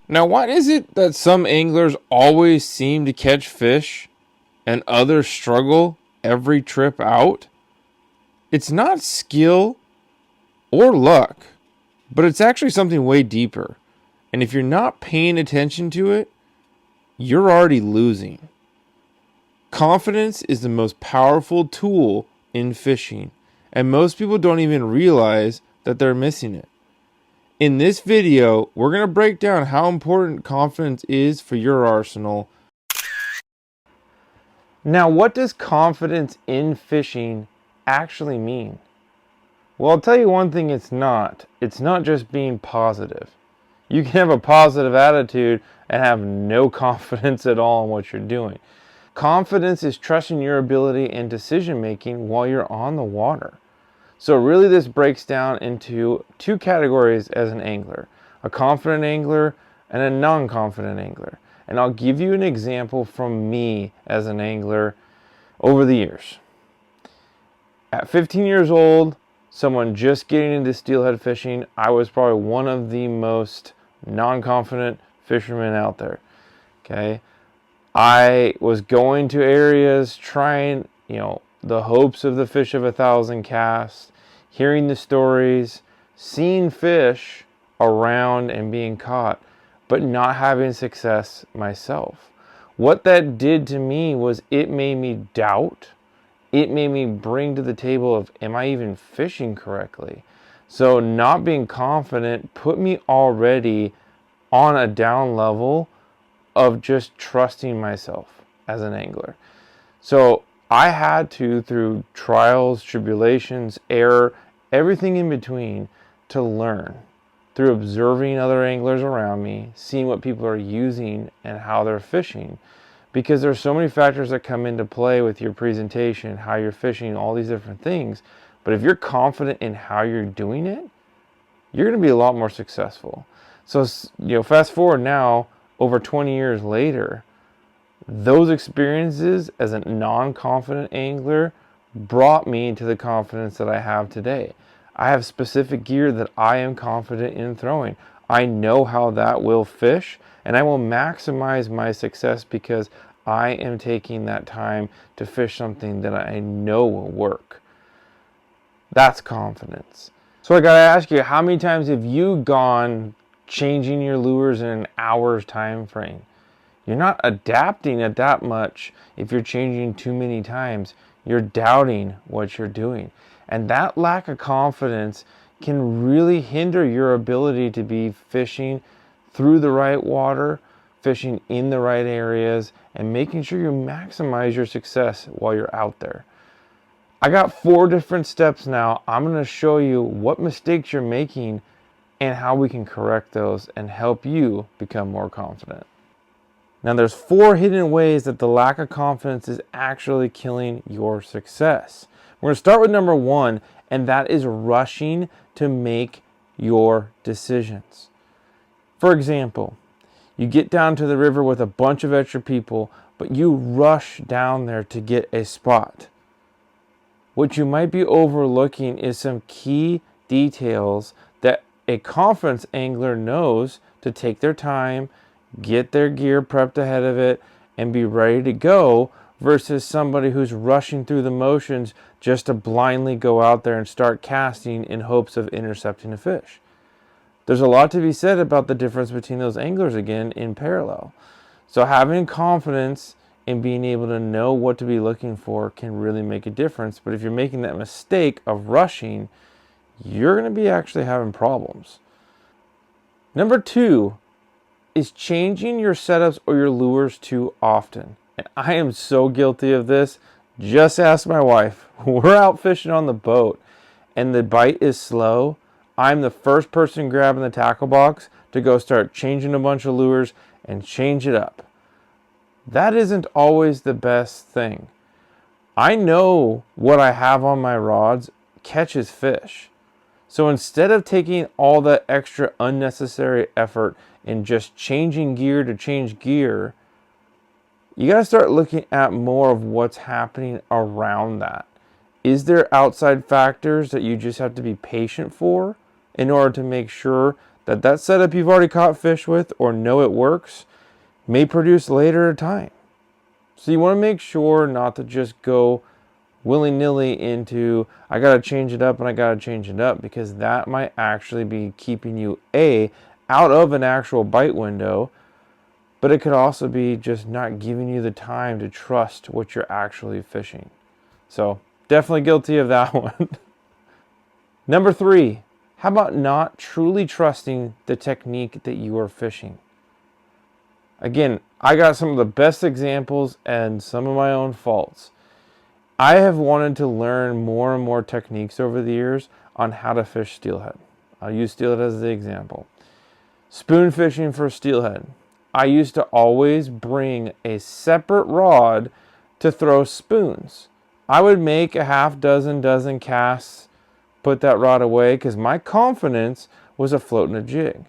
Now, why is it that some anglers always seem to catch fish and others struggle every trip out? It's not skill or luck, but it's actually something way deeper. And if you're not paying attention to it, you're already losing. Confidence is the most powerful tool in fishing, and most people don't even realize that they're missing it. In this video, we're going to break down how important confidence is for your arsenal. Now, what does confidence in fishing actually mean? Well, I'll tell you one thing it's not. It's not just being positive. You can have a positive attitude and have no confidence at all in what you're doing. Confidence is trusting your ability and decision making while you're on the water. So really this breaks down into two categories as an angler: a confident angler and a non-confident angler. And I'll give you an example from me as an angler over the years. At 15 years old, someone just getting into steelhead fishing, I was probably one of the most non-confident fishermen out there. Okay. I was going to areas trying, the hopes of the fish of 1,000 casts, hearing the stories, seeing fish around and being caught, but not having success myself. What that did to me was it made me doubt. It made me bring to the table of, am I even fishing correctly? So not being confident put me already on a down level of just trusting myself as an angler. So I had to, through trials, tribulations, error, everything in between, to learn through observing other anglers around me, seeing what people are using and how they're fishing. Because there's so many factors that come into play with your presentation, how you're fishing, all these different things. But if you're confident in how you're doing it, you're going to be a lot more successful. So, fast forward now, over 20 years later, those experiences as a non-confident angler brought me to the confidence that I have today. I have specific gear that I am confident in throwing. I know how that will fish, and I will maximize my success because I am taking that time to fish something that I know will work. That's confidence. So I gotta ask you, how many times have you gone changing your lures in an hour's time frame? You're not adapting it that much if you're changing too many times. You're doubting what you're doing. And that lack of confidence can really hinder your ability to be fishing through the right water, fishing in the right areas, and making sure you maximize your success while you're out there. I got 4 different steps now. I'm going to show you what mistakes you're making and how we can correct those and help you become more confident. Now there's 4 hidden ways that the lack of confidence is actually killing your success. We're going to start with number 1, and that is rushing to make your decisions. For example, you get down to the river with a bunch of extra people, but you rush down there to get a spot. What you might be overlooking is some key details that a confidence angler knows to take their time, get their gear prepped ahead of it, and be ready to go, versus somebody who's rushing through the motions just to blindly go out there and start casting in hopes of intercepting a fish. There's a lot to be said about the difference between those anglers again in parallel. So having confidence in being able to know what to be looking for can really make a difference. But if you're making that mistake of rushing, you're going to be actually having problems. Number 2 is changing your setups or your lures too often. And I am so guilty of this. Just ask my wife. We're out fishing on the boat and the bite is slow. I'm the first person grabbing the tackle box to go start changing a bunch of lures and change it up. That isn't always the best thing. I know what I have on my rods catches fish. So instead of taking all that extra unnecessary effort in just changing gear to change gear, you got to start looking at more of what's happening around that. Is there outside factors that you just have to be patient for in order to make sure That setup you've already caught fish with or know it works may produce later time. So you want to make sure not to just go willy-nilly into, I got to change it up and I got to change it up, because that might actually be keeping you out of an actual bite window, but it could also be just not giving you the time to trust what you're actually fishing. So definitely guilty of that one. Number 3, how about not truly trusting the technique that you are fishing? Again, I got some of the best examples and some of my own faults. I have wanted to learn more and more techniques over the years on how to fish steelhead. I'll use steelhead as the example. Spoon fishing for steelhead. I used to always bring a separate rod to throw spoons. I would make a half dozen casts, put that rod away, because my confidence was afloat in a jig.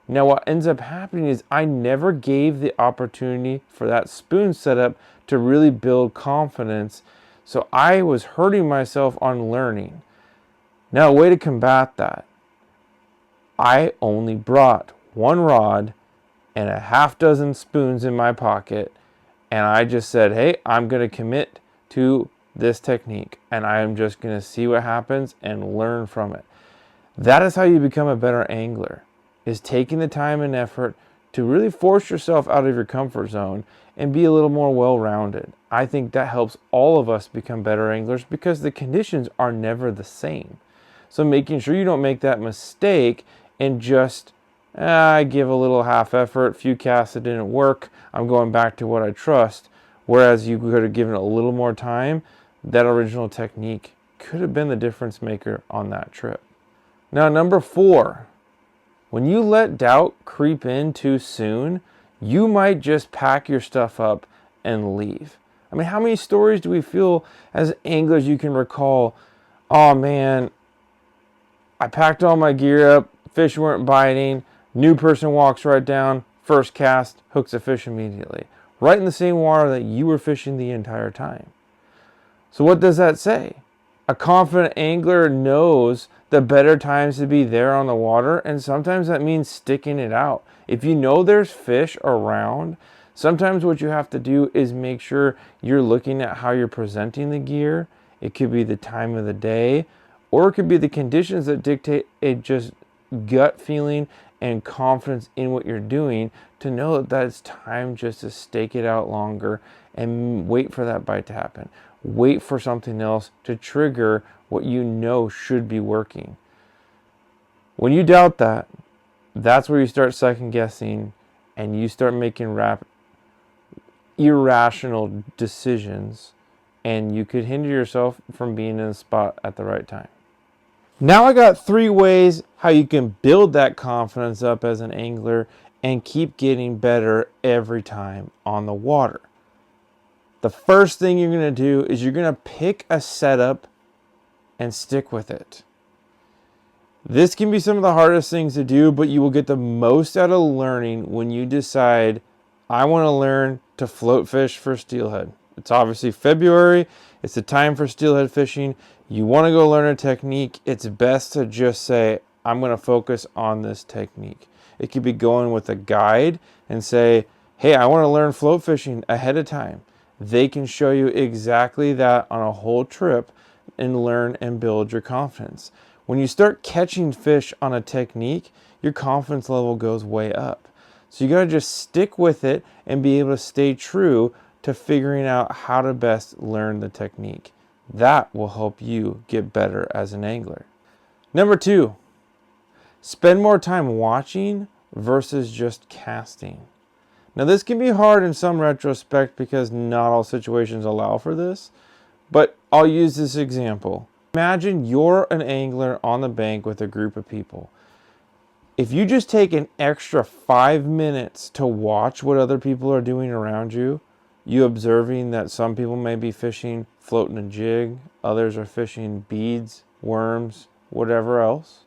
Now what ends up happening is I never gave the opportunity for that spoon setup to really build confidence. So I was hurting myself on learning. Now, a way to combat that, I only brought one rod and a half dozen spoons in my pocket, and I just said, hey, I'm going to commit to this technique, and I am just going to see what happens and learn from it. That is how you become a better angler, is taking the time and effort to really force yourself out of your comfort zone and be a little more well-rounded. I think that helps all of us become better anglers, because the conditions are never the same. So making sure you don't make that mistake and just, I give a little half effort, few casts that didn't work, I'm going back to what I trust. Whereas you could have given it a little more time, that original technique could have been the difference maker on that trip. Now, number 4, when you let doubt creep in too soon, you might just pack your stuff up and leave. I mean, how many stories do we feel as anglers you can recall? Oh man, I packed all my gear up, fish weren't biting, new person walks right down, first cast, hooks a fish immediately. Right in the same water that you were fishing the entire time. So what does that say? A confident angler knows the better times to be there on the water, and sometimes that means sticking it out. If you know there's fish around, sometimes what you have to do is make sure you're looking at how you're presenting the gear. It could be the time of the day, or it could be the conditions that dictate a just gut feeling and confidence in what you're doing, to know that it's time just to stake it out longer and wait for that bite to happen. Wait for something else to trigger what you know should be working. When you doubt that, that's where you start second guessing and you start making irrational decisions, and you could hinder yourself from being in the spot at the right time. Now I got 3 ways how you can build that confidence up as an angler and keep getting better every time on the water. The first thing you're going to do is you're going to pick a setup and stick with it. This can be some of the hardest things to do, but you will get the most out of learning when you decide, I want to learn to float fish for steelhead. It's obviously February. It's the time for steelhead fishing. You want to go learn a technique. It's best to just say, I'm going to focus on this technique. It could be going with a guide and say, hey, I want to learn float fishing ahead of time. They can show you exactly that on a whole trip and learn and build your confidence. When you start catching fish on a technique, your confidence level goes way up. So you got to just stick with it and be able to stay true to figuring out how to best learn the technique. That will help you get better as an angler. Number 2, spend more time watching versus just casting. Now this can be hard in some retrospect because not all situations allow for this, but I'll use this example. Imagine you're an angler on the bank with a group of people. If you just take an extra 5 minutes to watch what other people are doing around you, you observing that some people may be fishing, floating a jig, others are fishing beads, worms, whatever else.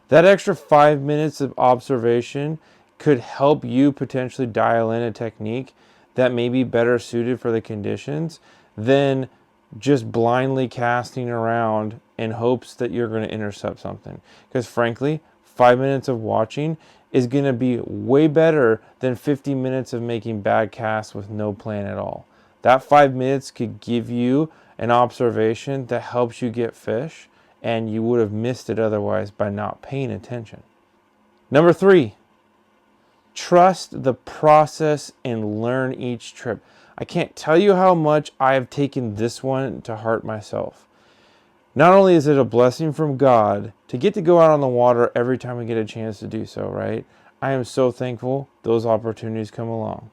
That extra 5 minutes of observation could help you potentially dial in a technique that may be better suited for the conditions than just blindly casting around in hopes that you're going to intercept something. Because frankly, 5 minutes of watching is going to be way better than 50 minutes of making bad casts with no plan at all. That 5 minutes could give you an observation that helps you get fish, and you would have missed it otherwise by not paying attention. Number 3, trust the process and learn each trip. I can't tell you how much I have taken this one to heart myself. Not only is it a blessing from God to get to go out on the water every time we get a chance to do so, right? I am so thankful those opportunities come along.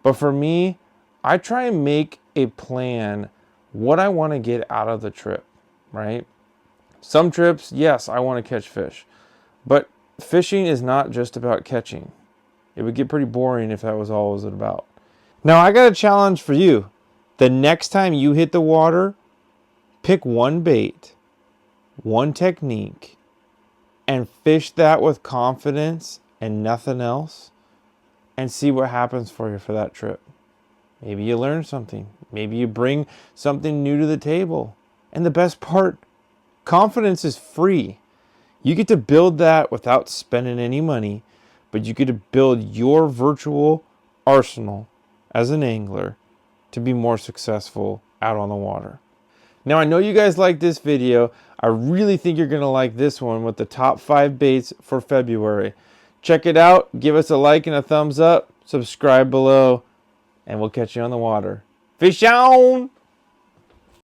But for me, I try and make a plan what I want to get out of the trip, right? Some trips, yes, I want to catch fish. But fishing is not just about catching. It would get pretty boring if that was all it was about. Now, I got a challenge for you. The next time you hit the water, pick one bait, one technique, and fish that with confidence and nothing else, and see what happens for you for that trip. Maybe you learn something. Maybe you bring something new to the table. And the best part, confidence is free. You get to build that without spending any money, but you get to build your virtual arsenal as an angler to be more successful out on the water. Now, I know you guys like this video. I really think you're going to like this one with the top 5 baits for February. Check it out. Give us a like and a thumbs up. Subscribe below, and we'll catch you on the water. Fish on!